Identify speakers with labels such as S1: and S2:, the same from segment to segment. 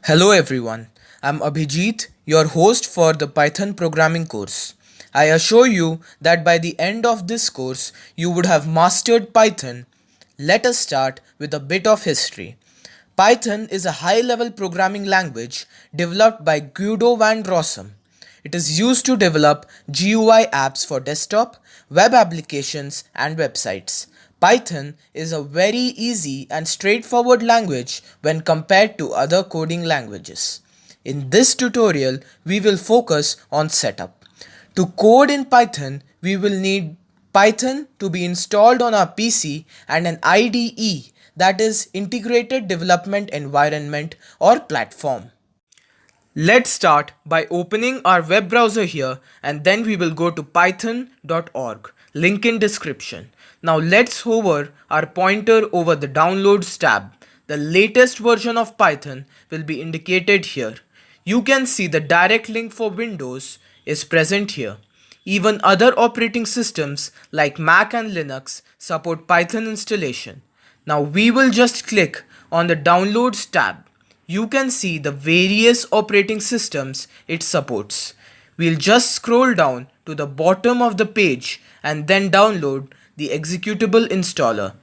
S1: Hello everyone, I'm Abhijit, your host for the Python programming course. I assure you that by the end of this course, you would have mastered Python. Let us start with a bit of history. Python is a high level programming language developed by Guido van Rossum. It is used to develop GUI apps for desktop, web applications, and websites. Python is a very easy and straightforward language when compared to other coding languages. In this tutorial, we will focus on setup. To code in Python, we will need Python to be installed on our PC and an IDE, that is Integrated Development Environment or platform. Let's start by opening our web browser here, and then we will go to python.org, link in description. Now let's hover our pointer over the downloads tab. The latest version of Python will be indicated here. You can see the direct link for Windows is present here. Even other operating systems like Mac and Linux support Python installation. Now we will just click on the downloads tab. You can see the various operating systems it supports. We'll just scroll down to the bottom of the page and then download the executable installer.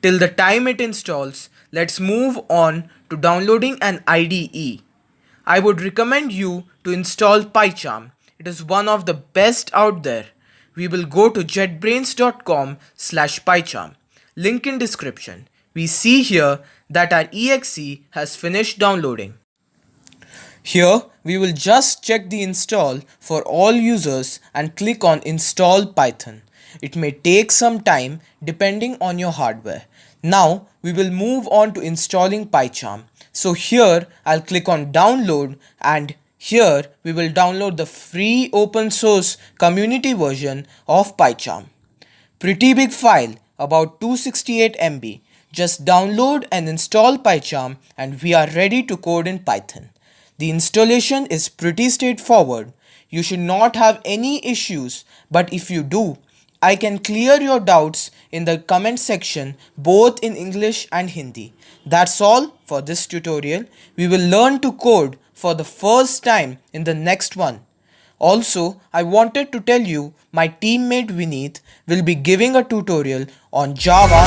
S1: Till the time it installs, let's move on to downloading an IDE. I would recommend you to install pycharm. It is one of the best out there. We will go to jetbrains.com/pycharm. Link in description. We see here that our exe has finished downloading. Here we will just check the install for all users and click on install Python. It may take some time depending on your hardware. Now we will move on to installing pycharm. So here I'll click on download, and here we will download the free open source community version of pycharm. Pretty big file, about 268 MB. Just download and install pycharm and we are ready to code in Python. The installation is pretty straightforward. You should not have any issues, but if you do, I can clear your doubts in the comment section both in English and Hindi. That's all for this tutorial. We will learn to code for the first time in the next one. Also, I wanted to tell you my teammate Vineet will be giving a tutorial on Java